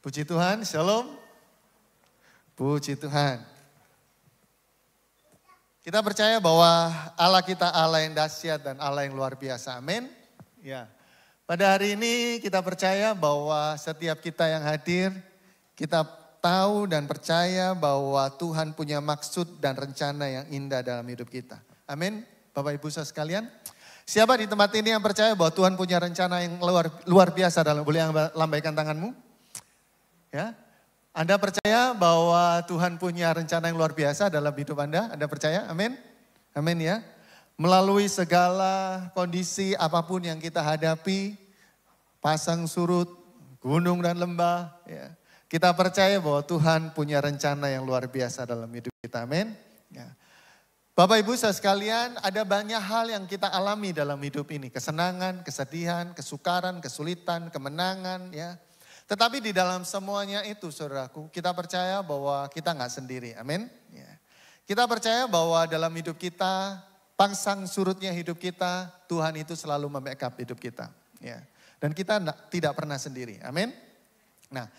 Puji Tuhan, shalom. Puji Tuhan. Kita percaya bahwa Allah kita Allah yang dahsyat dan Allah yang luar biasa. Amin. Ya. Pada hari ini kita percaya bahwa setiap kita yang hadir, kita tahu dan percaya bahwa Tuhan punya maksud dan rencana yang indah dalam hidup kita. Amin. Bapak Ibu saudara sekalian. Siapa di tempat ini yang percaya bahwa Tuhan punya rencana yang luar biasa dalam, boleh lambaikan tanganmu? Ya. Anda percaya bahwa Tuhan punya rencana yang luar biasa dalam hidup Anda? Anda percaya? Amin? Amin ya. Melalui segala kondisi apapun yang kita hadapi, pasang surut, gunung dan lembah, ya. Kita percaya bahwa Tuhan punya rencana yang luar biasa dalam hidup kita. Amin? Ya. Bapak Ibu saudara sekalian, ada banyak hal yang kita alami dalam hidup ini. Kesenangan, kesedihan, kesukaran, kesulitan, kemenangan, ya. Tetapi di dalam semuanya itu saudaraku, kita percaya bahwa kita nggak sendiri. Amin. Ya. Kita percaya bahwa dalam hidup kita, pasang surutnya hidup kita, Tuhan itu selalu membackup hidup kita. Ya. Dan kita tidak pernah sendiri. Amin. Nah,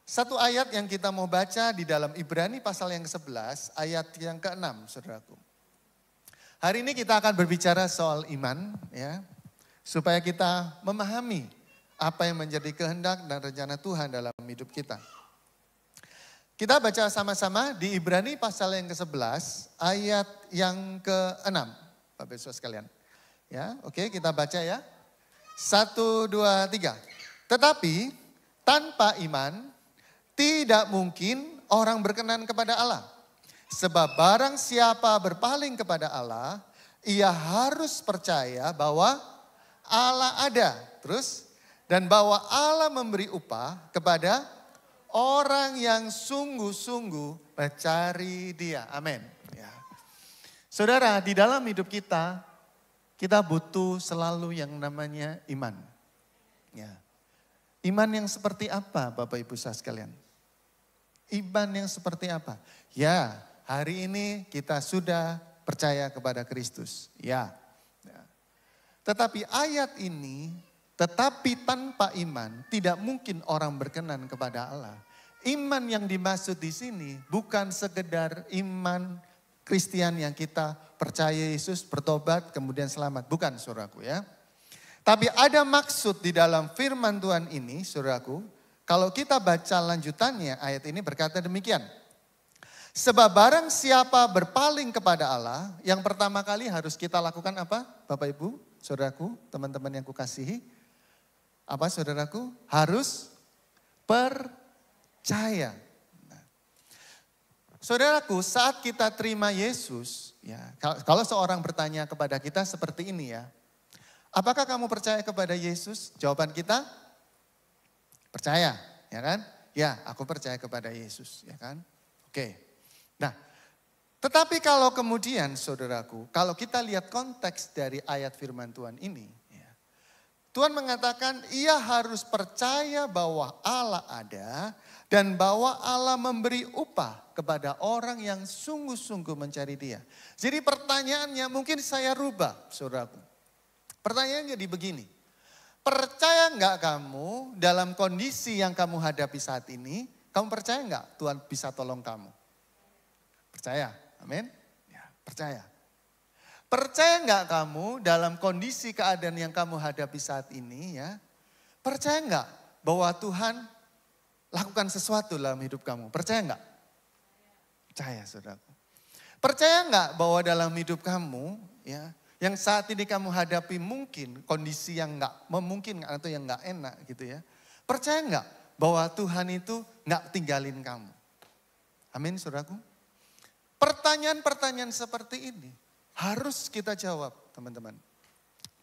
satu ayat yang kita mau baca di dalam Ibrani pasal yang ke-11, ayat yang ke-6 saudaraku. Hari ini kita akan berbicara soal iman, ya, supaya kita memahami apa yang menjadi kehendak dan rencana Tuhan dalam hidup kita. Kita baca sama-sama di Ibrani pasal yang ke-11 ayat yang ke-6. Bapak Ibu sekalian. Ya, oke, kita baca ya. 1, 2, 3. Tetapi tanpa iman tidak mungkin orang berkenan kepada Allah. Sebab barang siapa berpaling kepada Allah, ia harus percaya bahwa Allah ada. Terus, dan bahwa Allah memberi upah kepada orang yang sungguh-sungguh mencari Dia. Amin. Ya. Saudara, di dalam hidup kita butuh selalu yang namanya iman. Ya. Iman yang seperti apa Bapak Ibu saudara sekalian? Iman yang seperti apa? Ya, hari ini kita sudah percaya kepada Kristus. Ya. Ya. Tetapi ayat ini, tetapi tanpa iman tidak mungkin orang berkenan kepada Allah. Iman yang dimaksud di sini bukan sekedar iman Kristen yang kita percaya Yesus, bertobat, kemudian selamat. Bukan saudaraku ya. Tapi ada maksud di dalam firman Tuhan ini saudaraku. Kalau kita baca lanjutannya ayat ini berkata demikian. Sebab barang siapa berpaling kepada Allah, yang pertama kali harus kita lakukan apa? Bapak Ibu, saudaraku, teman-teman yang kukasihi. Apa saudaraku? Harus percaya. Nah, saudaraku, saat kita terima Yesus, ya, kalau seorang bertanya kepada kita seperti ini ya. Apakah kamu percaya kepada Yesus? Jawaban kita, percaya, ya kan? Ya, aku percaya kepada Yesus, ya kan? Oke. Nah, tetapi kalau kemudian saudaraku, kalau kita lihat konteks dari ayat firman Tuhan ini, ya, Tuhan mengatakan ia harus percaya bahwa Allah ada dan bahwa Allah memberi upah kepada orang yang sungguh-sungguh mencari Dia. Jadi pertanyaannya mungkin saya rubah, saudaraku. Pertanyaannya jadi begini. Percaya enggak kamu dalam kondisi yang kamu hadapi saat ini, kamu percaya enggak Tuhan bisa tolong kamu? Percaya, amin? Ya, percaya. Percaya enggak kamu dalam kondisi keadaan yang kamu hadapi saat ini ya? Percaya enggak bahwa Tuhan lakukan sesuatu dalam hidup kamu? Percaya enggak? Percaya saudaraku. Percaya enggak bahwa dalam hidup kamu ya, yang saat ini kamu hadapi mungkin kondisi yang enggak memungkinkan atau yang enggak enak gitu ya. Percaya enggak bahwa Tuhan itu enggak tinggalin kamu? Amin saudaraku. Pertanyaan-pertanyaan seperti ini harus kita jawab teman-teman.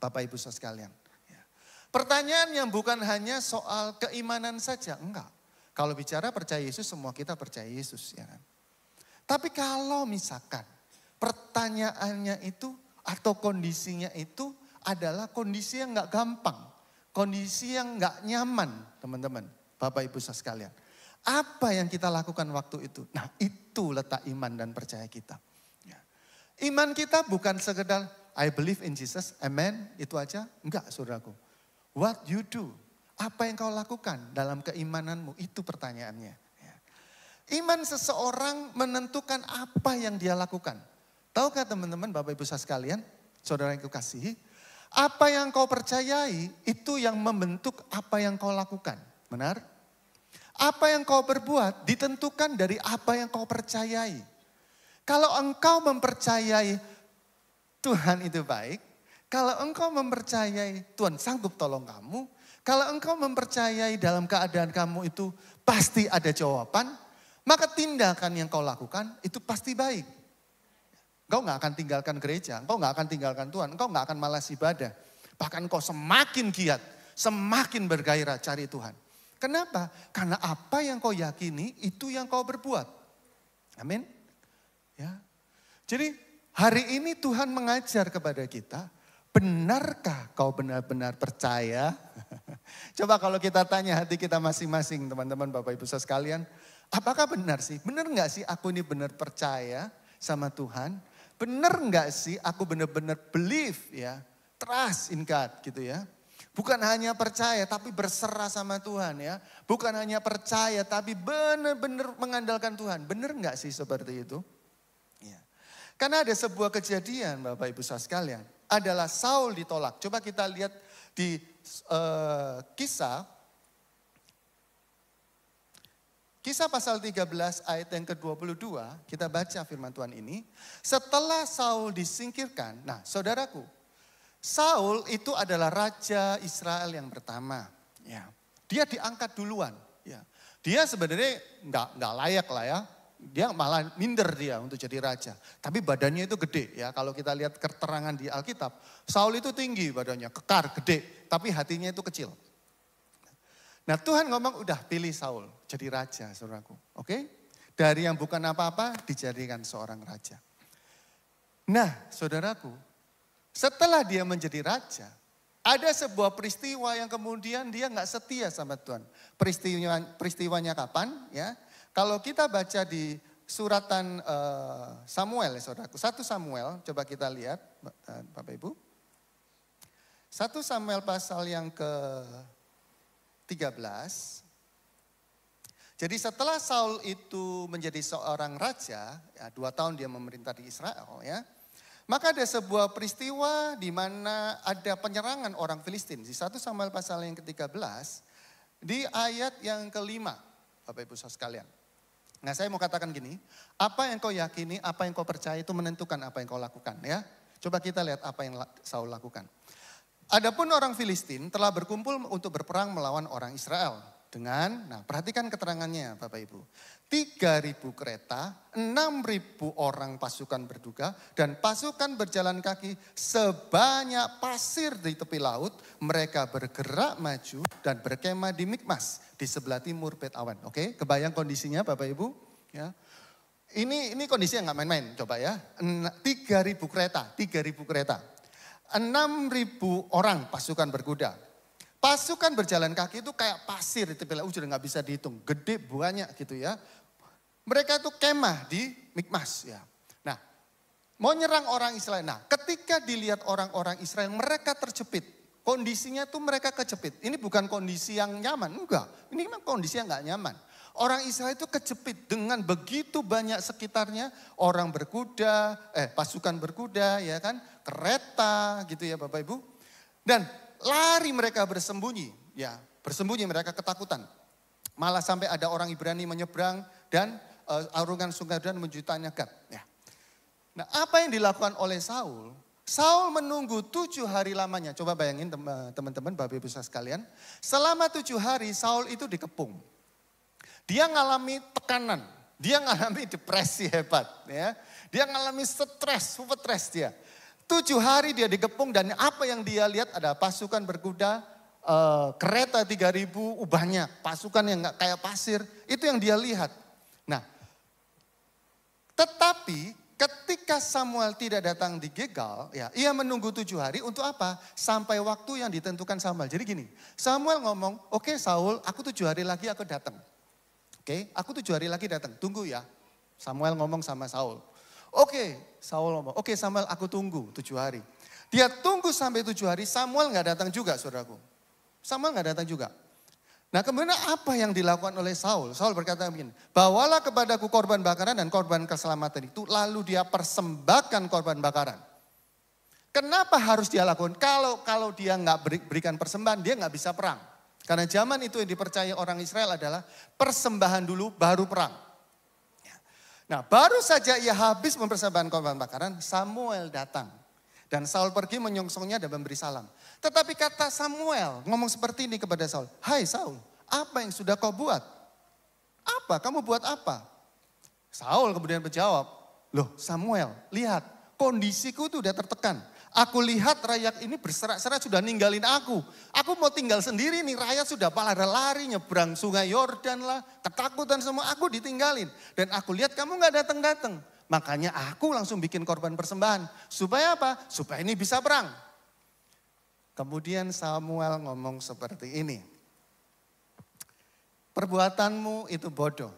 Bapak Ibu saudara sekalian. Ya. Pertanyaan yang bukan hanya soal keimanan saja, enggak. Kalau bicara percaya Yesus semua kita percaya Yesus ya kan. Tapi kalau misalkan pertanyaannya itu atau kondisinya itu adalah kondisi yang gak gampang. Kondisi yang gak nyaman teman-teman. Bapak Ibu saudara sekalian. Apa yang kita lakukan waktu itu? Nah itu letak iman dan percaya kita. Ya. Iman kita bukan sekedar I believe in Jesus, amen, itu aja. Enggak saudaraku. What you do, Apa yang kau lakukan dalam keimananmu? Itu pertanyaannya. Ya. Iman seseorang menentukan apa yang dia lakukan. Tahukah teman-teman, Bapak Ibu sekalian, saudara yang kukasihi, apa yang kau percayai itu yang membentuk apa yang kau lakukan. Benar? Apa yang kau berbuat ditentukan dari apa yang kau percayai. Kalau engkau mempercayai Tuhan itu baik, kalau engkau mempercayai Tuhan sanggup tolong kamu, kalau engkau mempercayai dalam keadaan kamu itu pasti ada jawaban, maka tindakan yang kau lakukan itu pasti baik. Engkau gak akan tinggalkan gereja, engkau gak akan tinggalkan Tuhan, engkau gak akan malas ibadah. Bahkan engkau semakin giat, semakin bergairah cari Tuhan. Kenapa? Karena apa yang kau yakini itu yang kau berbuat. Amin. Ya. Jadi hari ini Tuhan mengajar kepada kita, benarkah kau benar-benar percaya? Coba kalau kita tanya hati kita masing-masing teman-teman Bapak Ibu sekalian, apakah benar sih? Benar gak sih aku ini benar percaya sama Tuhan? Benar gak sih aku benar-benar believe ya, trust in God gitu ya. Bukan hanya percaya tapi berserah sama Tuhan ya. Bukan hanya percaya tapi benar-benar mengandalkan Tuhan. Benar gak sih seperti itu? Ya. Karena ada sebuah kejadian Bapak Ibu sekalian. Adalah Saul ditolak. Coba kita lihat di Kisah pasal 13 ayat yang ke-22, kita baca firman Tuhan ini. Setelah Saul disingkirkan, nah saudaraku, Saul itu adalah raja Israel yang pertama. Ya, dia diangkat duluan. Ya, dia sebenarnya nggak layak lah ya. Dia malah minder dia untuk jadi raja. Tapi badannya itu gede ya. Kalau kita lihat keterangan di Alkitab, Saul itu tinggi badannya, kekar, gede. Tapi hatinya itu kecil. Nah Tuhan ngomong udah pilih Saul jadi raja saudaraku. Oke? Dari yang bukan apa-apa dijadikan seorang raja. Nah saudaraku, setelah dia menjadi raja, ada sebuah peristiwa yang kemudian dia nggak setia sama Tuhan. Peristiwanya kapan? Ya, kalau kita baca di suratan Samuel, ya saudaraku. 1 Samuel, coba kita lihat Bapak Ibu. 1 Samuel pasal yang ke-13. Jadi setelah Saul itu menjadi seorang raja, ya 2 tahun dia memerintah di Israel ya. Maka ada sebuah peristiwa di mana ada penyerangan orang Filistin. Di 1 Samuel pasal yang ke-13, di ayat yang ke-5, Bapak Ibu sekalian. Nah saya mau katakan gini, apa yang kau yakini, apa yang kau percaya itu menentukan apa yang kau lakukan ya. Coba kita lihat apa yang Saul lakukan. Adapun orang Filistin telah berkumpul untuk berperang melawan orang Israel. Nah perhatikan keterangannya Bapak Ibu. 3.000 kereta, 6.000 orang pasukan berduga, dan pasukan berjalan kaki sebanyak pasir di tepi laut. Mereka bergerak maju dan berkemah di Mikmas di sebelah timur Bet Awen. Oke, kebayang kondisinya Bapak Ibu? Ya. Ini kondisi yang gak main-main, coba ya. 3.000 kereta, 6.000 orang pasukan berkuda. Pasukan berjalan kaki itu kayak pasir di tepi laut, sudah gak bisa dihitung. Gede banyak gitu ya. Mereka itu kemah di Mikmas ya. Nah, mau nyerang orang Israel. Nah, ketika dilihat orang-orang Israel, mereka terjepit. Kondisinya tuh mereka kejepit. Ini bukan kondisi yang nyaman, enggak. Ini memang kondisi yang gak nyaman. Orang Israel itu kejepit dengan begitu banyak sekitarnya. Orang berkuda, pasukan berkuda ya kan. Kereta gitu ya Bapak Ibu. Dan lari mereka bersembunyi. Ya, bersembunyi mereka ketakutan. Malah sampai ada orang Ibrani menyeberang dan arungan sungai Yordan menuju tanah Gad. Ya. Nah apa yang dilakukan oleh Saul? Saul menunggu 7 hari lamanya. Coba bayangin teman-teman Bapak Ibu sekalian. Selama 7 hari Saul itu dikepung. Dia ngalami tekanan. Dia ngalami depresi hebat. Ya. Dia ngalami stres dia. 7 hari dia dikepung dan apa yang dia lihat ada pasukan berkuda, kereta 3.000 banyak, pasukan yang gak kayak pasir. Itu yang dia lihat. Nah, tetapi ketika Samuel tidak datang di Gilgal, ya, ia menunggu 7 hari untuk apa? Sampai waktu yang ditentukan Samuel. Jadi gini, Samuel ngomong, oke Saul, aku 7 hari lagi aku datang. Oke, aku 7 hari lagi datang, tunggu ya. Samuel ngomong sama Saul. Oke, Saul ngomong, oke Samuel aku tunggu 7 hari. Dia tunggu sampai 7 hari, Samuel gak datang juga saudaraku. Samuel gak datang juga. Nah kemudian apa yang dilakukan oleh Saul? Saul berkata begini, bawalah kepadaku korban bakaran dan korban keselamatan itu, lalu dia persembahkan korban bakaran. Kenapa harus dia lakukan? Kalau dia nggak berikan persembahan, dia nggak bisa perang. Karena zaman itu yang dipercaya orang Israel adalah persembahan dulu baru perang. Nah baru saja ia habis mempersembahkan korban bakaran, Samuel datang. Dan Saul pergi menyongsongnya dan memberi salam. Tetapi kata Samuel ngomong seperti ini kepada Saul. Hai Saul, apa yang sudah kau buat? Apa? Kamu buat apa? Saul kemudian menjawab. Loh Samuel, lihat kondisiku itu udah tertekan. Aku lihat rakyat ini berserak-serak sudah ninggalin aku. Aku mau tinggal sendiri nih, rakyat sudah pada lari nyebrang sungai Yordan lah. Ketakutan semua, aku ditinggalin. Dan aku lihat kamu gak datang-datang. Makanya aku langsung bikin korban persembahan. Supaya apa? Supaya ini bisa perang. Kemudian Samuel ngomong seperti ini. Perbuatanmu itu bodoh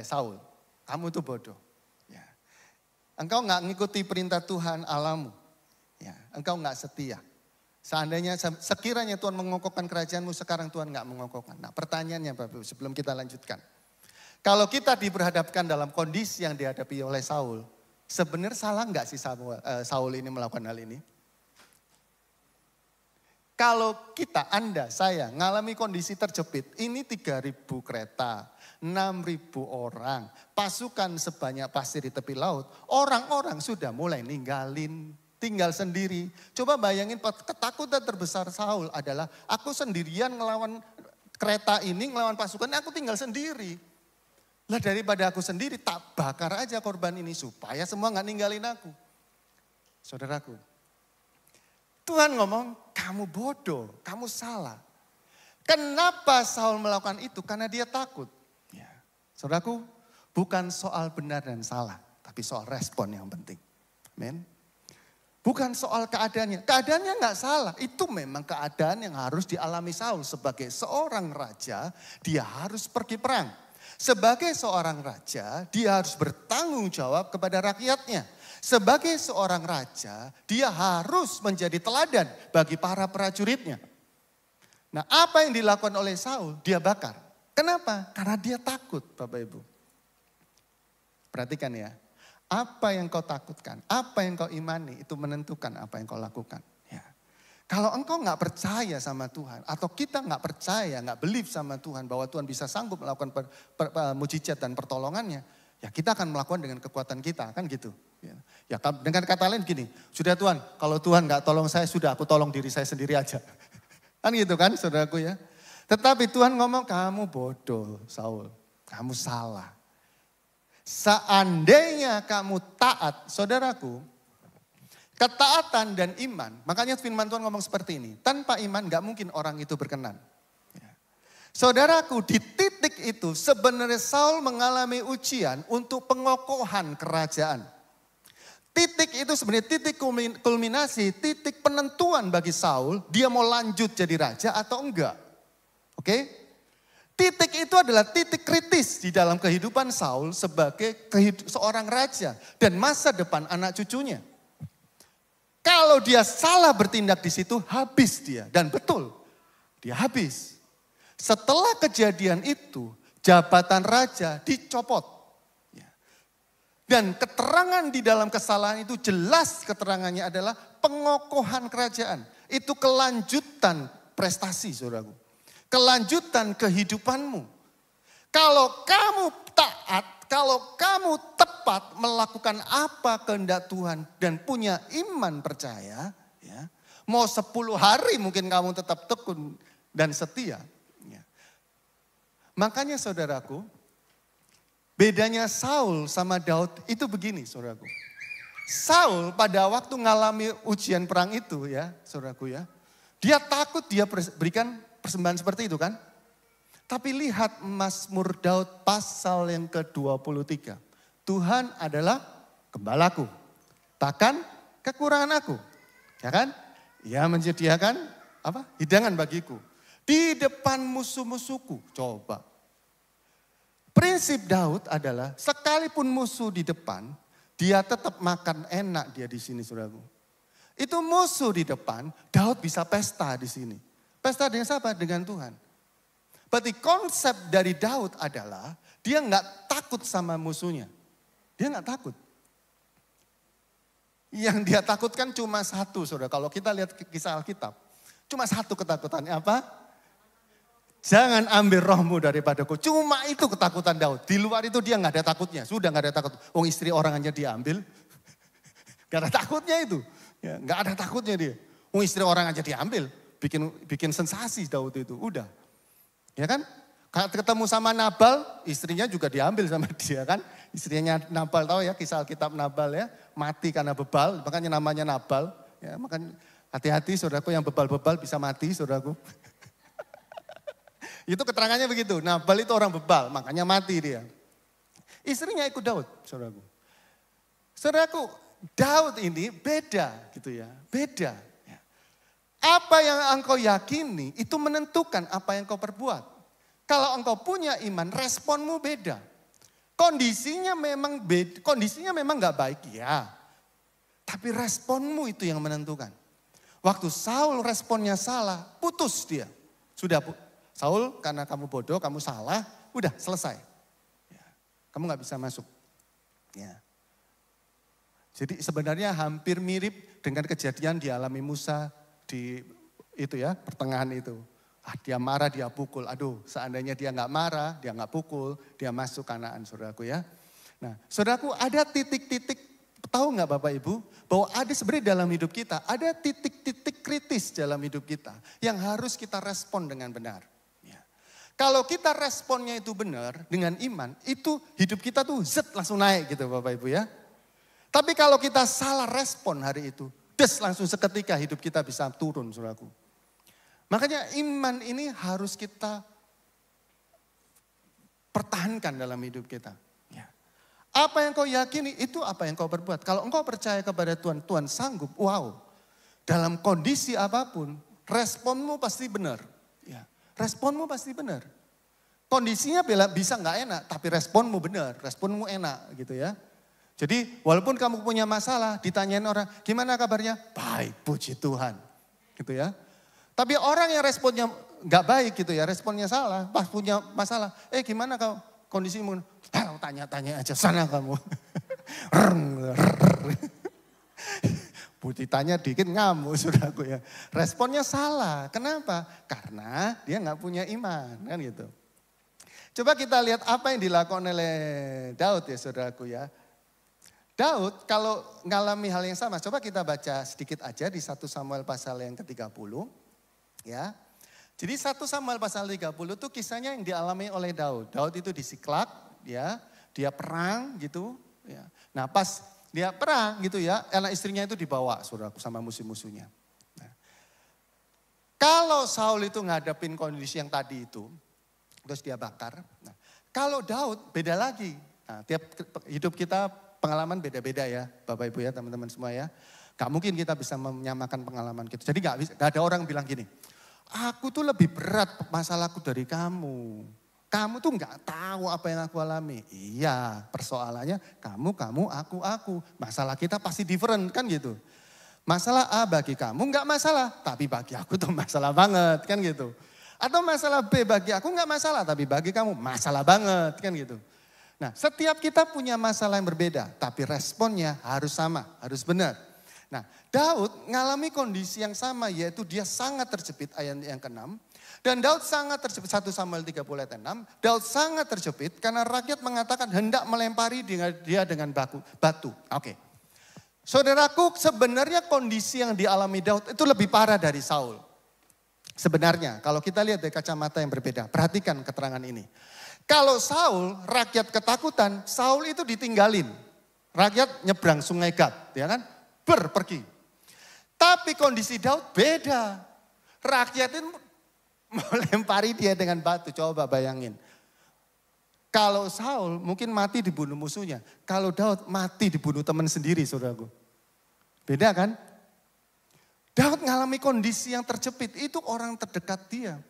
Saul. Kamu itu bodoh. Ya. Engkau gak ngikuti perintah Tuhan Allahmu. Ya, engkau gak setia. Seandainya sekiranya Tuhan mengokohkan kerajaanmu, sekarang Tuhan gak mengokohkan. Nah pertanyaannya Bapak Ibu sebelum kita lanjutkan. Kalau kita diperhadapkan dalam kondisi yang dihadapi oleh Saul, sebenarnya salah nggak sih Saul ini melakukan hal ini? Kalau kita, Anda, saya ngalami kondisi terjepit, ini 3.000 kereta, 6.000 orang, pasukan sebanyak pasir di tepi laut, orang-orang sudah mulai ninggalin, tinggal sendiri. Coba bayangin ketakutan terbesar Saul adalah aku sendirian ngelawan kereta ini, ngelawan pasukan, aku tinggal sendiri. Lah daripada aku sendiri tak bakar aja korban ini supaya semua gak ninggalin aku. Saudaraku, Tuhan ngomong kamu bodoh, kamu salah. Kenapa Saul melakukan itu? Karena dia takut. Ya. Saudaraku, bukan soal benar dan salah, tapi soal respon yang penting. Amin. Bukan soal keadaannya. Keadaannya gak salah. Itu memang keadaan yang harus dialami Saul. Sebagai seorang raja, dia harus pergi perang. Sebagai seorang raja, dia harus bertanggung jawab kepada rakyatnya. Sebagai seorang raja, dia harus menjadi teladan bagi para prajuritnya. Nah, apa yang dilakukan oleh Saul? Dia bakar. Kenapa? Karena dia takut, Bapak Ibu. Perhatikan ya. Apa yang kau takutkan, apa yang kau imani, itu menentukan apa yang kau lakukan. Ya. Kalau engkau gak percaya sama Tuhan, atau kita gak percaya, gak believe sama Tuhan, bahwa Tuhan bisa sanggup melakukan mujizat dan pertolongannya, ya kita akan melakukan dengan kekuatan kita, kan gitu. Ya dengan kata lain gini, sudah Tuhan, kalau Tuhan gak tolong saya, sudah aku tolong diri saya sendiri aja. Kan gitu kan saudaraku ya. Tetapi Tuhan ngomong, kamu bodoh Saul, kamu salah. Seandainya kamu taat, saudaraku, ketaatan dan iman, makanya firman Tuhan ngomong seperti ini. Tanpa iman gak mungkin orang itu berkenan. Ya. Saudaraku, di titik itu sebenarnya Saul mengalami ujian untuk pengokohan kerajaan. Titik itu sebenarnya titik kulminasi, titik penentuan bagi Saul. Dia mau lanjut jadi raja atau enggak. Oke? Titik itu adalah titik kritis di dalam kehidupan Saul sebagai seorang raja. Dan masa depan anak cucunya. Kalau dia salah bertindak di situ, habis dia. Dan betul, dia habis. Setelah kejadian itu, jabatan raja dicopot. Dan keterangan di dalam kesalahan itu jelas keterangannya adalah pengokohan kerajaan. Itu kelanjutan prestasi, saudaraku. Kelanjutan kehidupanmu. Kalau kamu taat, kalau kamu tepat melakukan apa kehendak Tuhan dan punya iman percaya, ya, mau 10 hari mungkin kamu tetap tekun dan setia. Ya. Makanya saudaraku, bedanya Saul sama Daud itu begini saudaraku. Saul pada waktu mengalami ujian perang itu ya saudaraku ya. Dia takut dia berikan persembahan seperti itu kan. Tapi lihat Mazmur Daud pasal yang ke-23. Tuhan adalah gembalaku. Takkan kekurangan aku. Ya kan? Ia menyediakan apa? Hidangan bagiku. Di depan musuh-musuhku. Coba. Prinsip Daud adalah sekalipun musuh di depan, dia tetap makan enak dia di sini saudaraku. Itu musuh di depan, Daud bisa pesta di sini. Pesta dengan siapa? Dengan Tuhan. Berarti konsep dari Daud adalah dia nggak takut sama musuhnya. Dia nggak takut. Yang dia takutkan cuma satu, saudara. Kalau kita lihat kisah Alkitab, cuma satu ketakutannya apa? Jangan ambil rohmu daripadaku. Cuma itu ketakutan Daud. Di luar itu dia nggak ada takutnya. Sudah nggak ada takut. Wong istri orang aja diambil. Nggak ada takutnya itu. Ya, nggak ada takutnya dia. Wong istri orang aja diambil. Bikin sensasi Daud itu. Udah. Ya kan? Ketemu sama Nabal, istrinya juga diambil sama dia kan. Istrinya Nabal, tahu ya kisah Alkitab Nabal ya. Mati karena bebal, makanya namanya Nabal. Ya, makanya hati-hati saudaraku yang bebal-bebal bisa mati saudaraku. Itu keterangannya begitu, Nabal itu orang bebal, makanya mati dia. Istrinya ikut Daud, saudaraku. Saudaraku, Daud ini beda gitu ya, beda. Apa yang engkau yakini itu menentukan apa yang kau perbuat. Kalau engkau punya iman, responmu beda. Kondisinya memang beda, kondisinya memang gak baik, ya. Tapi responmu itu yang menentukan. Waktu Saul responnya salah, putus dia. Sudah, Saul karena kamu bodoh, kamu salah, udah selesai. Ya, kamu gak bisa masuk. Ya. Jadi sebenarnya hampir mirip dengan kejadian dialami Musa di itu ya, pertengahan itu. Dia marah, dia pukul. Aduh, seandainya dia nggak marah, dia nggak pukul, dia masuk Kanaan, saudaraku ya. Nah, saudaraku ada titik-titik, tahu nggak Bapak Ibu, bahwa ada sebenarnya dalam hidup kita, ada titik-titik kritis dalam hidup kita yang harus kita respon dengan benar. Ya. Kalau kita responnya itu benar dengan iman, itu hidup kita tuh langsung naik gitu Bapak Ibu ya. Tapi kalau kita salah respon hari itu, langsung seketika hidup kita bisa turun, saudaraku. Makanya iman ini harus kita pertahankan dalam hidup kita. Ya. Apa yang kau yakini itu apa yang kau perbuat. Kalau engkau percaya kepada Tuhan, Tuhan sanggup. Wow, dalam kondisi apapun responmu pasti benar. Ya. Responmu pasti benar. Kondisinya bisa nggak enak, tapi responmu benar, responmu enak gitu ya. Jadi walaupun kamu punya masalah, ditanyain orang, gimana kabarnya? Baik, puji Tuhan. Gitu ya. Tapi orang yang responnya nggak baik gitu ya, responnya salah, pas punya masalah, gimana kau kondisimu? Tanya-tanya aja, sana kamu. Putih tanya dikit ngamuk saudaraku ya. Responnya salah, kenapa? Karena dia nggak punya iman kan gitu. Coba kita lihat apa yang dilakukan oleh Daud ya saudaraku ya. Daud kalau ngalami hal yang sama, coba kita baca sedikit aja di 1 Samuel pasal yang ke-30. Ya, jadi 1 Samuel pasal 30 itu kisahnya yang dialami oleh Daud. Daud itu di Siklak, ya, dia perang gitu. Ya. Nah pas dia perang gitu ya, anak istrinya itu dibawa saudaraku sama musuh-musuhnya. Nah, kalau Saul itu ngadepin kondisi yang tadi itu, terus dia bakar. Nah, kalau Daud beda lagi. Nah, tiap hidup kita pengalaman beda-beda ya, Bapak Ibu ya, teman-teman semua ya. Gak mungkin kita bisa menyamakan pengalaman kita. Jadi gak ada orang bilang gini, aku tuh lebih berat masalahku dari kamu. Kamu tuh gak tahu apa yang aku alami. Iya, persoalannya kamu, aku. Masalah kita pasti different kan gitu. Masalah A bagi kamu gak masalah, tapi bagi aku tuh masalah banget kan gitu. Atau masalah B bagi aku gak masalah, tapi bagi kamu masalah banget kan gitu. Nah, setiap kita punya masalah yang berbeda, tapi responnya harus sama, harus benar. Nah, Daud ngalami kondisi yang sama, yaitu dia sangat terjepit, ayat yang ke-6. Dan Daud sangat terjepit, 1 Samuel 30 ayat 6. Daud sangat terjepit karena rakyat mengatakan hendak melempari dia dengan batu. Oke. Saudaraku, sebenarnya kondisi yang dialami Daud itu lebih parah dari Saul. Sebenarnya, kalau kita lihat dari kacamata yang berbeda, perhatikan keterangan ini. Kalau Saul, rakyat ketakutan, Saul itu ditinggalin. Rakyat nyebrang sungai Gad, ya kan? Pergi. Tapi kondisi Daud beda. Rakyat itu melempari dia dengan batu, coba bayangin. Kalau Saul mungkin mati dibunuh musuhnya. Kalau Daud mati dibunuh teman sendiri, saudaraku. Beda kan? Daud mengalami kondisi yang terjepit, itu orang terdekat dia.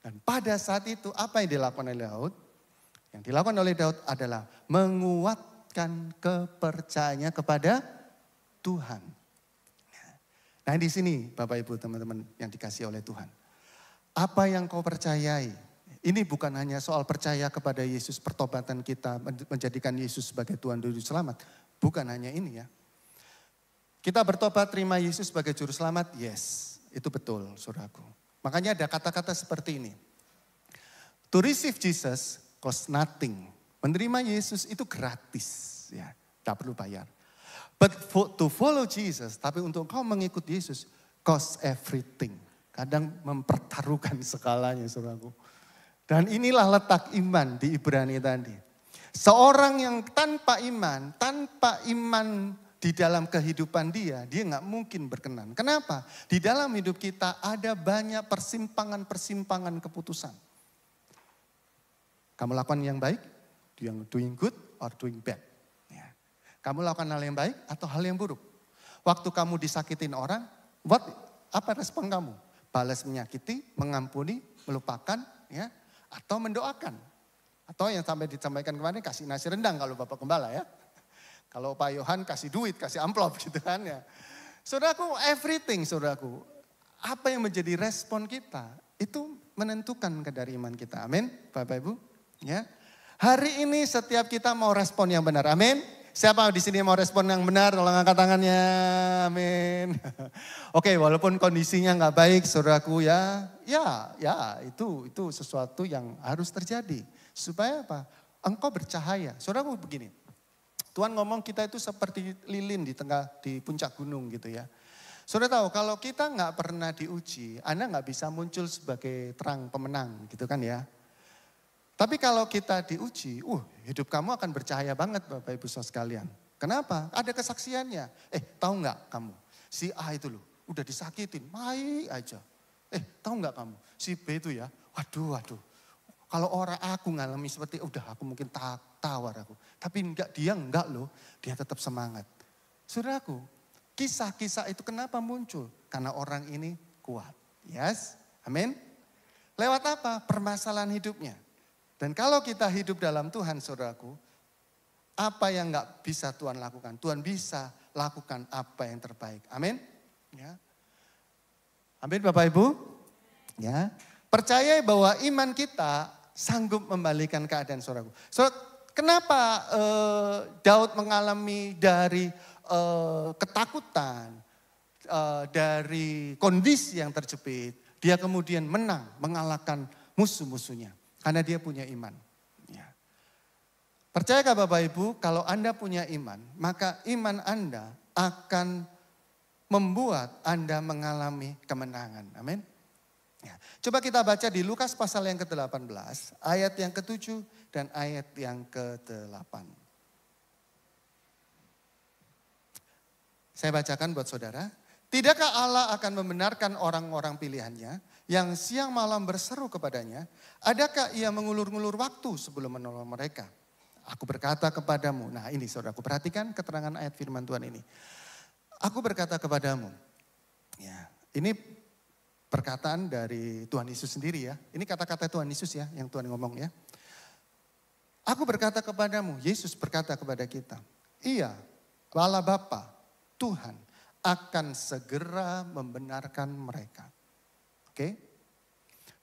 Dan pada saat itu apa yang dilakukan oleh Daud? Yang dilakukan oleh Daud adalah menguatkan kepercayaannya kepada Tuhan. Nah di sini Bapak Ibu teman-teman yang dikasihi oleh Tuhan. Apa yang kau percayai? Ini bukan hanya soal percaya kepada Yesus, pertobatan kita menjadikan Yesus sebagai Tuhan dan Juru Selamat. Bukan hanya ini ya. Kita bertobat terima Yesus sebagai Juru Selamat, yes. Itu betul, saudaraku. Makanya ada kata-kata seperti ini. To receive Jesus cost nothing. Menerima Yesus itu gratis, ya, tak perlu bayar. But to follow Jesus, tapi untuk kau mengikut Yesus, cost everything. Kadang mempertaruhkan segalanya, saudaraku. Dan inilah letak iman di Ibrani tadi. Seorang yang tanpa iman di dalam kehidupan dia nggak mungkin berkenan. Kenapa? Di dalam hidup kita ada banyak persimpangan keputusan. Kamu lakukan yang baik, yang doing good or doing bad. Ya. Kamu lakukan hal yang baik atau hal yang buruk. Waktu kamu disakitin orang, apa respon kamu? Balas menyakiti, mengampuni, melupakan, ya, atau mendoakan. Atau yang sampai disampaikan kemarin kasih nasi rendang kalau Bapak Gembala ya. Kalau Pak Yohan kasih duit, kasih amplop gitu kan ya. Saudaraku, everything saudaraku. Apa yang menjadi respon kita itu menentukan kadar iman kita. Amin, Bapak Ibu. Ya, hari ini setiap kita mau respon yang benar, amin. Siapa di sini mau respon yang benar? Tolong angkat tangannya, amin. Oke, walaupun kondisinya nggak baik, saudaraku ya itu sesuatu yang harus terjadi supaya apa? Engkau bercahaya. Saudaraku begini, Tuhan ngomong kita itu seperti lilin di puncak gunung gitu ya. Saudara tahu kalau kita nggak pernah diuji, Anda nggak bisa muncul sebagai terang pemenang gitu kan ya. Tapi kalau kita diuji, hidup kamu akan bercahaya banget Bapak Ibu Saudara sekalian. Kenapa? Ada kesaksiannya. Tahu nggak kamu? Si A itu loh, udah disakitin, baik aja. Tahu nggak kamu? Si B itu ya, waduh. Kalau orang aku ngalami seperti, aku mungkin tawar aku. Tapi dia enggak loh, dia tetap semangat. Saudaraku, kisah-kisah itu kenapa muncul? Karena orang ini kuat. Yes, amin. Lewat apa? Permasalahan hidupnya. Dan kalau kita hidup dalam Tuhan, saudaraku, apa yang nggak bisa Tuhan lakukan? Tuhan bisa lakukan apa yang terbaik. Amin. Ya. Amin Bapak Ibu. Ya. Percaya bahwa iman kita sanggup membalikan keadaan saudaraku. Kenapa Daud mengalami dari ketakutan, dari kondisi yang terjepit, dia kemudian menang, mengalahkan musuh-musuhnya. Karena dia punya iman. Ya. Percayakah Bapak Ibu, kalau Anda punya iman, maka iman Anda akan membuat Anda mengalami kemenangan. Amin. Ya. Coba kita baca di Lukas pasal yang ke-18, ayat yang ke-7 dan ayat yang ke-8. Saya bacakan buat saudara. Tidakkah Allah akan membenarkan orang-orang pilihannya yang siang malam berseru kepadanya? Adakah ia mengulur-ngulur waktu sebelum menolong mereka? Aku berkata kepadamu. Nah ini saudaraku, perhatikan keterangan ayat firman Tuhan ini. Aku berkata kepadamu. Ya, ini perkataan dari Tuhan Yesus sendiri ya. Ini kata-kata Tuhan Yesus ya, yang Tuhan ngomong ya. Aku berkata kepadamu, Yesus berkata kepada kita. Iya, Allah Bapa, Tuhan akan segera membenarkan mereka. Oke?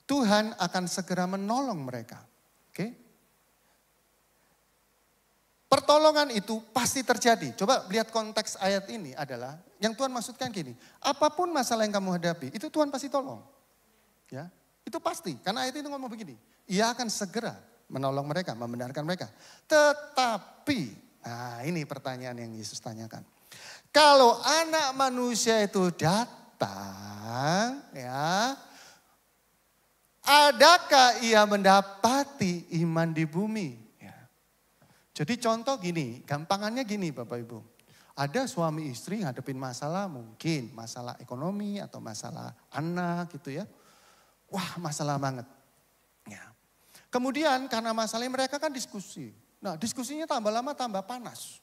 Tuhan akan segera menolong mereka. Oke? Pertolongan itu pasti terjadi. Coba lihat konteks ayat ini adalah yang Tuhan maksudkan gini. Apapun masalah yang kamu hadapi, itu Tuhan pasti tolong. Ya, itu pasti. Karena ayat itu ngomong begini. Ia akan segera menolong mereka, membenarkan mereka. Tetapi, nah ini pertanyaan yang Yesus tanyakan. Kalau anak manusia itu datang, ya, adakah ia mendapati iman di bumi? Ya. Jadi contoh gini, gampangannya gini Bapak Ibu. Ada suami istri ngadepin masalah, mungkin masalah ekonomi atau masalah anak gitu ya. Wah masalah banget. Ya. Kemudian karena masalahnya mereka kan diskusi. Nah diskusinya tambah lama tambah panas.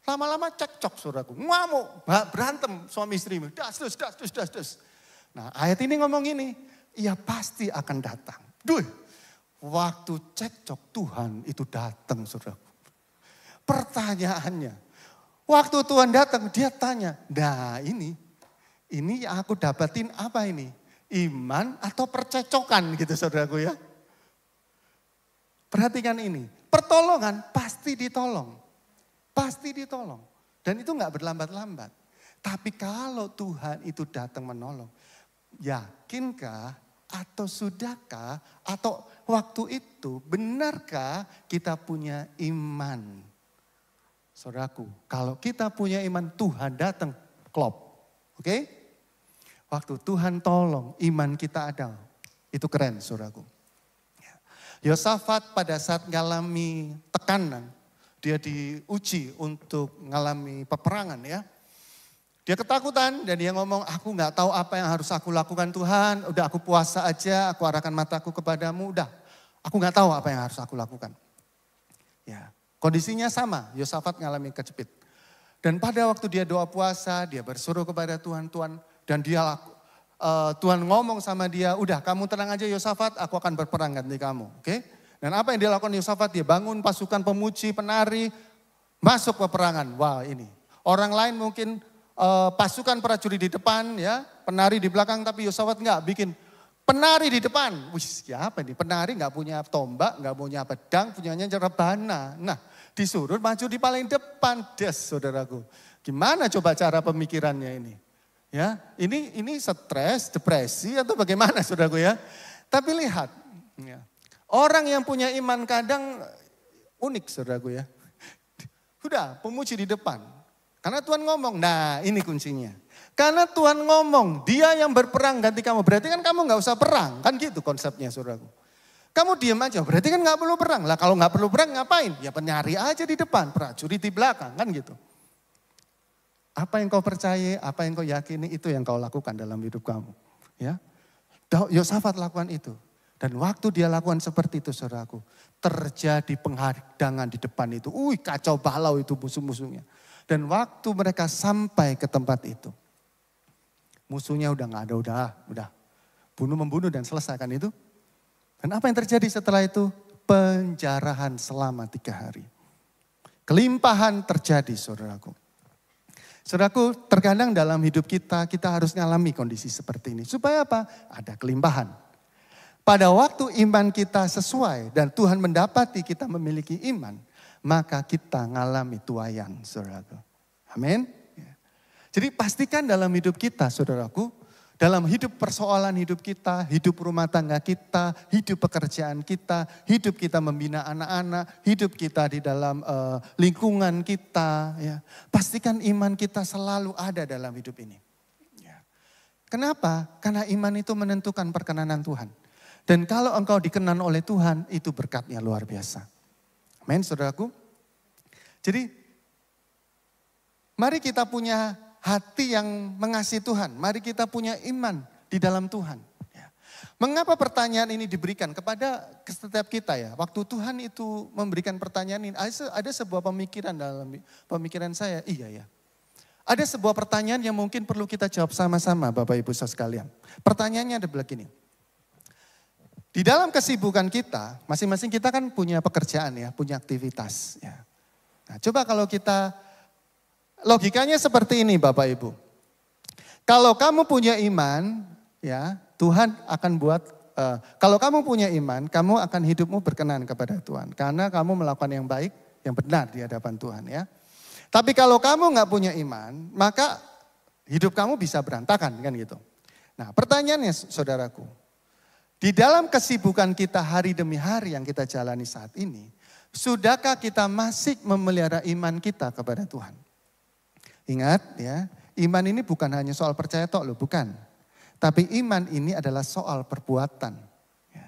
Lama-lama cekcok saudaraku, ngamuk, berantem suami istri. Das. Nah ayat ini ngomong gini, ia pasti akan datang. Waktu cekcok Tuhan itu datang saudaraku. Pertanyaannya, waktu Tuhan datang dia tanya, nah ini yang aku dapatin apa ini? Iman atau percecokan gitu saudaraku ya. Perhatikan ini, pertolongan pasti ditolong. Pasti ditolong. Dan itu gak berlambat-lambat. Tapi kalau Tuhan itu datang menolong, yakinkah atau sudahkah atau waktu itu benarkah kita punya iman? Saudaraku, kalau kita punya iman, Tuhan datang klop. Oke? Waktu Tuhan tolong, iman kita ada. Itu keren, saudaraku. Yosafat pada saat ngalami tekanan, dia diuji untuk ngalami peperangan ya. Dia ketakutan dan dia ngomong, aku gak tahu apa yang harus aku lakukan Tuhan. Udah aku puasa aja, aku arahkan mataku kepadamu, udah. Aku gak tahu apa yang harus aku lakukan. Ya, kondisinya sama, Yosafat ngalami kejepit. Dan pada waktu dia doa puasa, dia bersuruh kepada Tuhan, dan Tuhan ngomong sama dia, udah kamu tenang aja Yosafat, aku akan berperang ganti kamu. Oke? Dan apa yang dia lakukan Yosafat, dia bangun pasukan pemuji, penari, masuk peperangan. Wah ini, orang lain mungkin pasukan prajurit di depan ya, penari di belakang, tapi Yosafat enggak bikin penari di depan. Wih siapa ini, penari enggak punya tombak, enggak punya pedang, punyanya rebana. Nah disuruh maju di paling depan, saudaraku. Gimana coba cara pemikirannya ini? Ya, ini stres, depresi atau bagaimana saudaraku ya? Tapi lihat, ya, orang yang punya iman kadang unik saudaraku ya. Sudah pemuji di depan. Karena Tuhan ngomong, nah ini kuncinya. Karena Tuhan ngomong, dia yang berperang ganti kamu. Berarti kan kamu gak usah perang, kan gitu konsepnya saudaraku. Kamu diam aja, berarti kan gak perlu perang. Lah kalau gak perlu perang ngapain? Ya penari aja di depan, prajurit di belakang, kan gitu. Apa yang kau percaya, apa yang kau yakini, itu yang kau lakukan dalam hidup kamu. Ya, Yosafat lakukan itu. Dan waktu dia lakukan seperti itu saudaraku, terjadi penghadangan di depan itu. Kacau balau itu musuh-musuhnya. Dan waktu mereka sampai ke tempat itu, musuhnya udah gak ada, udah bunuh-membunuh dan selesaikan itu. Dan apa yang terjadi setelah itu? Penjarahan selama 3 hari. Kelimpahan terjadi saudaraku. Saudaraku, terkadang dalam hidup kita harus ngalami kondisi seperti ini. Supaya apa? Ada kelimpahan. Pada waktu iman kita sesuai dan Tuhan mendapati kita memiliki iman, maka kita ngalami tuayan, saudaraku. Amin. Jadi pastikan dalam hidup kita, saudaraku, dalam hidup persoalan hidup kita, hidup rumah tangga kita, hidup pekerjaan kita, hidup kita membina anak-anak, hidup kita di dalam lingkungan kita. Ya. Pastikan iman kita selalu ada dalam hidup ini. Ya. Kenapa? Karena iman itu menentukan perkenanan Tuhan. Dan kalau engkau dikenan oleh Tuhan, itu berkatnya luar biasa. Amin, saudaraku. Jadi, mari kita punya hati yang mengasihi Tuhan. Mari kita punya iman di dalam Tuhan. Ya. Mengapa pertanyaan ini diberikan kepada setiap kita ya? Waktu Tuhan itu memberikan pertanyaan ini, ada sebuah pemikiran dalam pemikiran saya. Iya ya. Ada sebuah pertanyaan yang mungkin perlu kita jawab sama-sama Bapak Ibu saudara sekalian. Pertanyaannya ada begini. Di dalam kesibukan kita, masing-masing kita kan punya pekerjaan ya, punya aktivitas. Ya. Nah, coba kalau kita logikanya seperti ini Bapak Ibu. Kalau kamu punya iman, ya Tuhan akan buat, kalau kamu punya iman, kamu akan hidupmu berkenan kepada Tuhan. Karena kamu melakukan yang baik, yang benar di hadapan Tuhan ya. Tapi kalau kamu gak punya iman, maka hidup kamu bisa berantakan kan gitu. Nah pertanyaannya saudaraku, di dalam kesibukan kita hari demi hari yang kita jalani saat ini, sudahkah kita masih memelihara iman kita kepada Tuhan? Ingat ya, iman ini bukan hanya soal percaya tok loh, bukan. Tapi iman ini adalah soal perbuatan. Ya.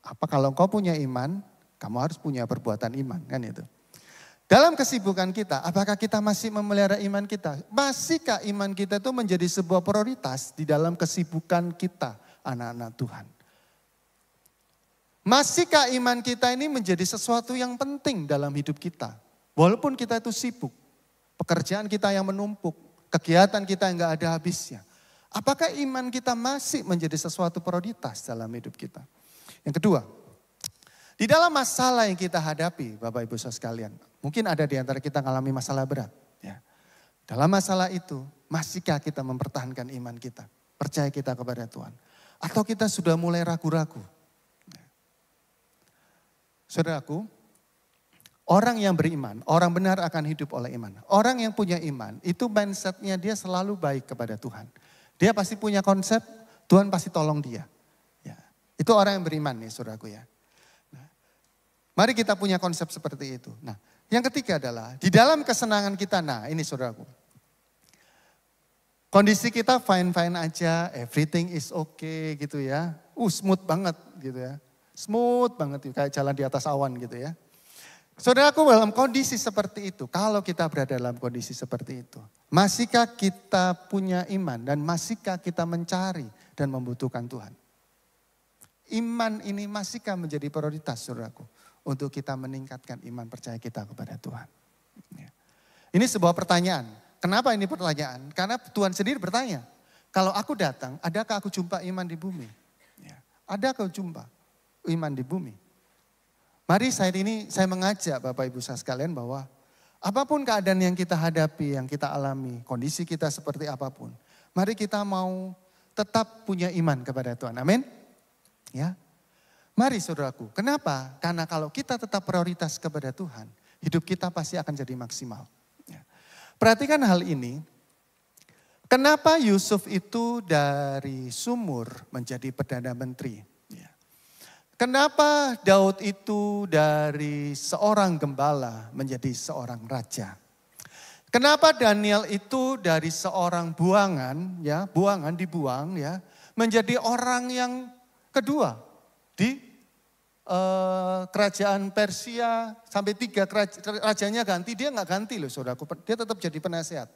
Apa kalau engkau punya iman, kamu harus punya perbuatan iman kan itu. Dalam kesibukan kita, apakah kita masih memelihara iman kita? Masihkah iman kita itu menjadi sebuah prioritas di dalam kesibukan kita anak-anak Tuhan? Masihkah iman kita ini menjadi sesuatu yang penting dalam hidup kita? Walaupun kita itu sibuk. Pekerjaan kita yang menumpuk, kegiatan kita yang gak ada habisnya. Apakah iman kita masih menjadi sesuatu prioritas dalam hidup kita? Yang kedua, di dalam masalah yang kita hadapi Bapak Ibu saudara sekalian, mungkin ada di antara kita mengalami masalah berat. Ya. Dalam masalah itu, masihkah kita mempertahankan iman kita? Percaya kita kepada Tuhan? Atau kita sudah mulai ragu-ragu? Saudaraku, orang yang beriman, orang benar akan hidup oleh iman. Orang yang punya iman, itu mindsetnya dia selalu baik kepada Tuhan. Dia pasti punya konsep, Tuhan pasti tolong dia. Ya, itu orang yang beriman nih saudaraku ya. Nah, mari kita punya konsep seperti itu. Nah, yang ketiga adalah di dalam kesenangan kita, nah ini saudaraku. Kondisi kita fine-fine aja, everything is okay gitu ya. Smooth banget gitu ya. Smooth banget kayak jalan di atas awan gitu ya. Saudaraku dalam kondisi seperti itu, kalau kita berada dalam kondisi seperti itu, masihkah kita punya iman dan masihkah kita mencari dan membutuhkan Tuhan? Iman ini masihkah menjadi prioritas saudaraku untuk kita meningkatkan iman percaya kita kepada Tuhan? Ini sebuah pertanyaan. Kenapa ini pertanyaan? Karena Tuhan sendiri bertanya, kalau aku datang, adakah aku jumpa iman di bumi? Adakah jumpa iman di bumi? Mari saat ini saya mengajak Bapak Ibu saya sekalian bahwa apapun keadaan yang kita hadapi, yang kita alami, kondisi kita seperti apapun, mari kita mau tetap punya iman kepada Tuhan. Amin. Ya. Mari saudaraku, kenapa? Karena kalau kita tetap prioritas kepada Tuhan, hidup kita pasti akan jadi maksimal. Ya. Perhatikan hal ini, kenapa Yusuf itu dari sumur menjadi Perdana Menteri? Ya. Kenapa Daud itu dari seorang gembala menjadi seorang raja? Kenapa Daniel itu dari seorang buangan, ya buangan dibuang ya, menjadi orang yang kedua di kerajaan Persia sampai 3 rajanya ganti, dia nggak ganti loh saudaraku, dia tetap jadi penasehat.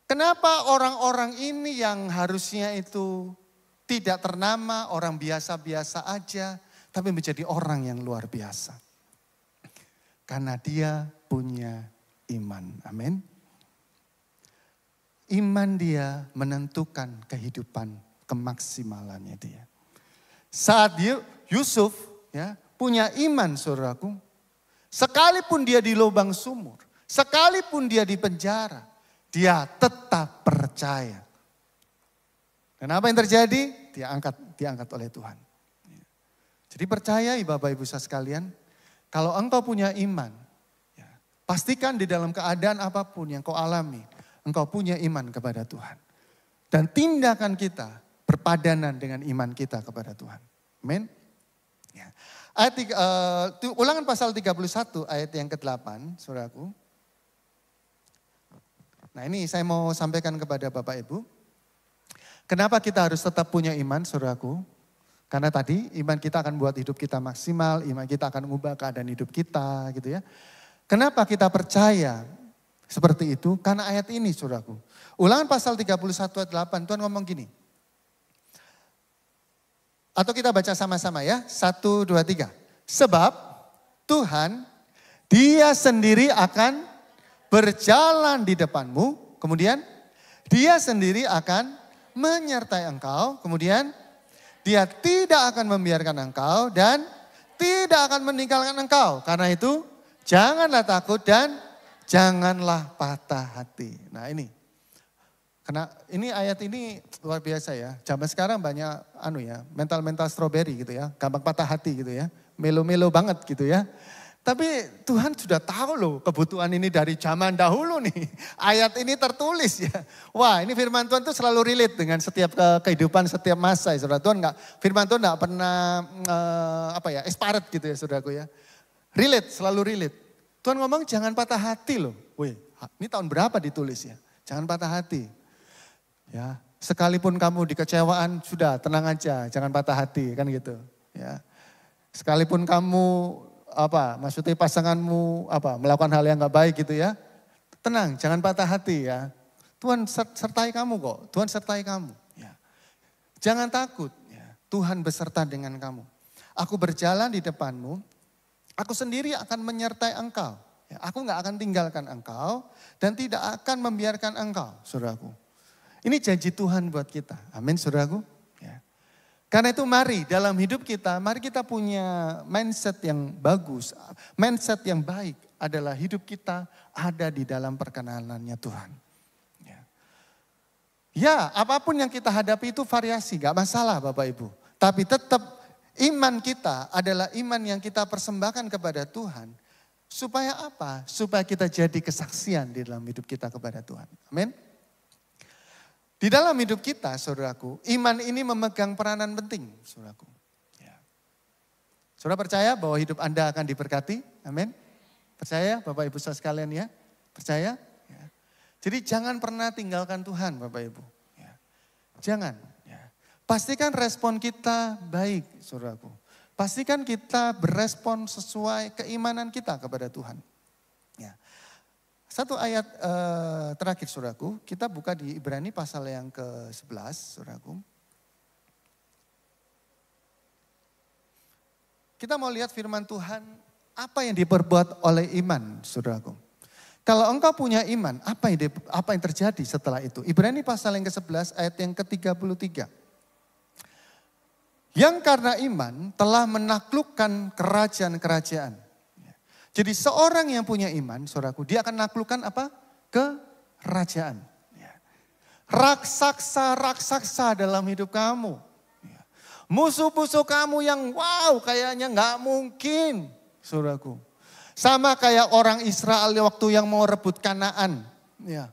Kenapa orang-orang ini yang harusnya itu tidak ternama, orang biasa-biasa aja, tapi menjadi orang yang luar biasa? Karena dia punya iman, amin. Iman dia menentukan kehidupan kemaksimalannya dia. Saat Yusuf ya, punya iman saudaraku, sekalipun dia di lubang sumur, sekalipun dia di penjara, dia tetap percaya. Dan apa yang terjadi? Dia diangkat oleh Tuhan. Jadi percayai Bapak Ibu saya sekalian, kalau engkau punya iman, ya, pastikan di dalam keadaan apapun yang kau alami, engkau punya iman kepada Tuhan. Dan tindakan kita berpadanan dengan iman kita kepada Tuhan. Amin. Ya. Ulangan pasal 31 ayat yang ke-8, saudaraku. Nah ini saya mau sampaikan kepada Bapak Ibu. Kenapa kita harus tetap punya iman, saudaraku? Karena tadi iman kita akan buat hidup kita maksimal, iman kita akan mengubah keadaan hidup kita gitu ya. Kenapa kita percaya seperti itu? Karena ayat ini, saudaraku. Ulangan pasal 31 ayat 8, Tuhan ngomong gini. Atau kita baca sama-sama ya, 1, 2, 3. Sebab Tuhan, Dia sendiri akan berjalan di depanmu. Kemudian Dia sendiri akan menyertai engkau. Kemudian Dia tidak akan membiarkan engkau dan tidak akan meninggalkan engkau. Karena itu janganlah takut dan janganlah patah hati. Nah karena ini ayat ini luar biasa ya. Zaman sekarang banyak mental-mental strawberry gitu ya. Gampang patah hati gitu ya. Melo-melo banget gitu ya. Tapi Tuhan sudah tahu loh kebutuhan ini dari zaman dahulu nih. Ayat ini tertulis ya. Wah ini firman Tuhan tuh selalu relate dengan setiap kehidupan setiap masa ya saudara. Firman Tuhan gak pernah expired gitu ya saudaraku ya. Relate, selalu relate. Tuhan ngomong jangan patah hati loh. Wih ini tahun berapa ditulis ya. Jangan patah hati. Ya, sekalipun kamu dikecewaan, sudah tenang aja, jangan patah hati kan gitu. Ya, sekalipun kamu maksudnya pasanganmu melakukan hal yang nggak baik gitu ya, tenang, jangan patah hati ya. Tuhan sertai kamu kok, Tuhan sertai kamu. Ya. Jangan takut, ya. Tuhan beserta dengan kamu. Aku berjalan di depanmu, aku sendiri akan menyertai engkau. Ya, aku nggak akan tinggalkan engkau dan tidak akan membiarkan engkau, saudaraku. Ini janji Tuhan buat kita. Amin saudaraku. Ya. Karena itu mari dalam hidup kita, mari kita punya mindset yang bagus. Mindset yang baik adalah hidup kita ada di dalam perkenanannya Tuhan. Ya apapun yang kita hadapi itu variasi, gak masalah Bapak Ibu. Tapi tetap Iman kita adalah iman yang kita persembahkan kepada Tuhan. Supaya apa? Supaya kita jadi kesaksian di dalam hidup kita kepada Tuhan. Amin. Di dalam hidup kita, saudaraku, iman ini memegang peranan penting, saudaraku. Ya. Saudara percaya bahwa hidup Anda akan diberkati? Amin. Percaya Bapak Ibu saudara sekalian ya? Percaya? Ya. Jadi jangan pernah tinggalkan Tuhan Bapak Ibu. Ya. Jangan. Ya. Pastikan respon kita baik, saudaraku. Pastikan kita berespon sesuai keimanan kita kepada Tuhan. Ya. Satu ayat terakhir saudaraku, kita buka di Ibrani pasal yang ke-11 saudaraku. Kita mau lihat firman Tuhan, apa yang diperbuat oleh iman saudaraku. Kalau engkau punya iman, apa yang terjadi setelah itu? Ibrani pasal yang ke-11 ayat yang ke-33. Yang karena iman telah menaklukkan kerajaan-kerajaan. Jadi seorang yang punya iman, saudaraku, dia akan menaklukkan apa? Kerajaan. Raksasa-raksasa dalam hidup kamu. Musuh-musuh kamu yang wow kayaknya gak mungkin, saudaraku. Sama kayak orang Israel waktu yang mau rebut Kanaan. Ya.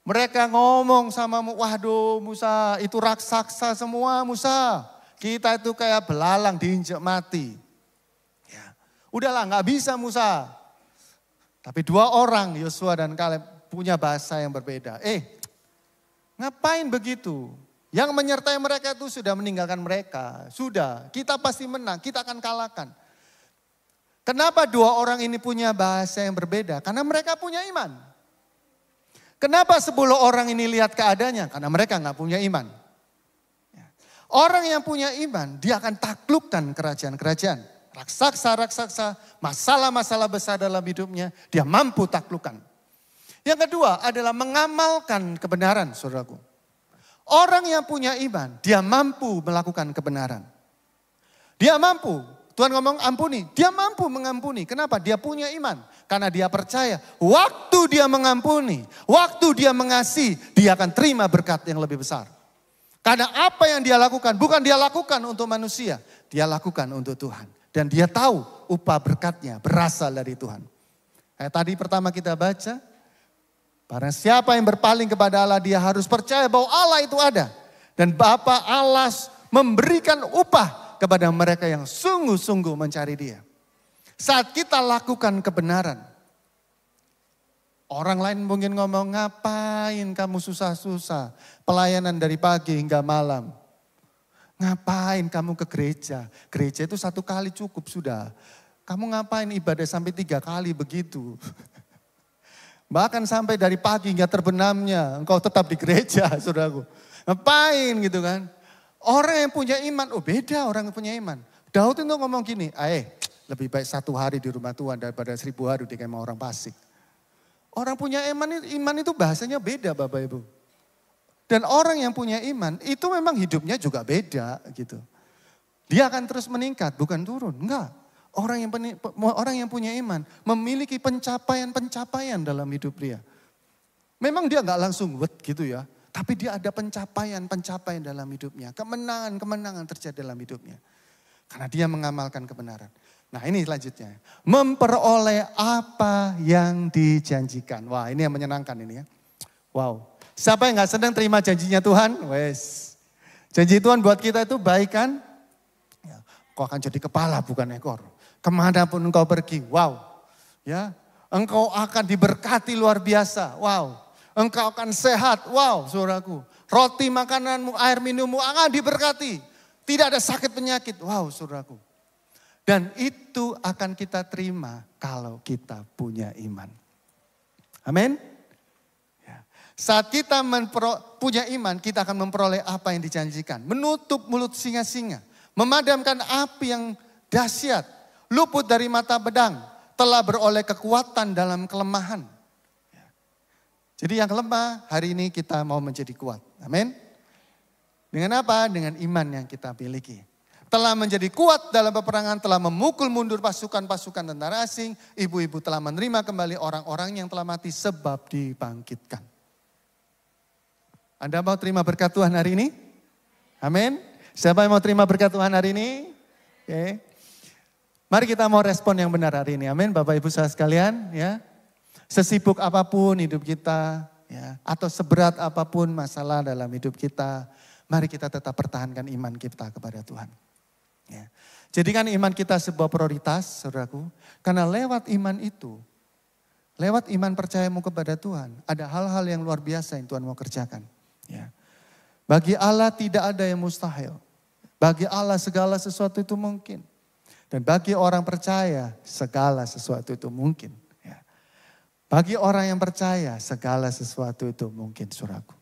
Mereka ngomong sama waduh Musa itu raksasa semua Musa. Kita itu kayak belalang diinjak mati. Ya. Udahlah gak bisa Musa. Tapi dua orang Yosua dan Kaleb punya bahasa yang berbeda. Ngapain begitu? Yang menyertai mereka itu sudah meninggalkan mereka. Sudah, kita pasti menang, kita akan kalahkan. Kenapa dua orang ini punya bahasa yang berbeda? Karena mereka punya iman. Kenapa 10 orang ini lihat keadaannya? Karena mereka gak punya iman. Orang yang punya iman, dia akan taklukkan kerajaan-kerajaan. Raksasa-raksasa, masalah-masalah besar dalam hidupnya, dia mampu taklukkan. Yang kedua adalah mengamalkan kebenaran, saudaraku. Orang yang punya iman, dia mampu melakukan kebenaran. Dia mampu, Tuhan ngomong ampuni, dia mampu mengampuni. Kenapa? Dia punya iman. Karena dia percaya, waktu dia mengampuni, waktu dia mengasihi, dia akan terima berkat yang lebih besar. Karena apa yang dia lakukan, bukan dia lakukan untuk manusia, dia lakukan untuk Tuhan. Dan dia tahu upah berkatnya berasal dari Tuhan. Kayak tadi pertama kita baca, barang siapa yang berpaling kepada Allah, dia harus percaya bahwa Allah itu ada. Dan Bapa Allah memberikan upah kepada mereka yang sungguh-sungguh mencari dia. Saat kita lakukan kebenaran, orang lain mungkin ngomong, ngapain kamu susah-susah, pelayanan dari pagi hingga malam. Ngapain kamu ke gereja? Gereja itu 1 kali cukup sudah. Kamu ngapain ibadah sampai 3 kali begitu? Bahkan sampai dari pagi hingga terbenamnya, engkau tetap di gereja, saudaraku. Ngapain gitu kan? Orang yang punya iman, beda orang yang punya iman. Daud itu ngomong gini, lebih baik 1 hari di rumah Tuhan daripada 1000 hari di kemah orang fasik. Orang punya iman itu bahasanya beda Bapak Ibu. Dan orang yang punya iman itu memang hidupnya juga beda gitu. Dia akan terus meningkat bukan turun, enggak. Orang yang punya iman memiliki pencapaian-pencapaian dalam hidup dia. Memang dia enggak langsung gitu ya. Tapi dia ada pencapaian-pencapaian dalam hidupnya. Kemenangan-kemenangan terjadi dalam hidupnya. Karena dia mengamalkan kebenaran. Nah ini selanjutnya. Memperoleh apa yang dijanjikan. Wah ini yang menyenangkan ini ya. Wow. Siapa yang gak senang terima janjinya Tuhan? Wes. Janji Tuhan buat kita itu baik kan? Ya, kau akan jadi kepala bukan ekor. Kemanapun engkau pergi. Wow. Ya, engkau akan diberkati luar biasa. Wow. Engkau akan sehat. Wow saudaraku. Roti makananmu, air minummu akan diberkati. Tidak ada sakit penyakit. Wow saudaraku. Dan itu akan kita terima kalau kita punya iman. Amin. Ya. Saat kita punya iman, kita akan memperoleh apa yang dijanjikan. Menutup mulut singa-singa. Memadamkan api yang dahsyat. Luput dari mata pedang. Telah beroleh kekuatan dalam kelemahan. Ya. Jadi yang lemah, hari ini kita mau menjadi kuat. Amin. Dengan apa? Dengan iman yang kita miliki. Telah menjadi kuat dalam peperangan, telah memukul mundur pasukan-pasukan tentara asing. Ibu-ibu telah menerima kembali orang-orang yang telah mati sebab dibangkitkan. Anda mau terima berkat Tuhan hari ini? Amin. Siapa yang mau terima berkat Tuhan hari ini? Oke. Mari kita mau respon yang benar hari ini. Amin. Bapak Ibu saudara sekalian, ya. Sesibuk apapun hidup kita, ya, atau seberat apapun masalah dalam hidup kita, mari kita tetap pertahankan iman kita kepada Tuhan. Ya. Jadikan iman kita sebuah prioritas, saudaraku. Karena lewat iman itu, lewat iman percayamu kepada Tuhan, ada hal-hal yang luar biasa yang Tuhan mau kerjakan. Ya. Bagi Allah tidak ada yang mustahil. Bagi Allah segala sesuatu itu mungkin. Dan bagi orang percaya segala sesuatu itu mungkin. Ya. Bagi orang yang percaya segala sesuatu itu mungkin, saudaraku.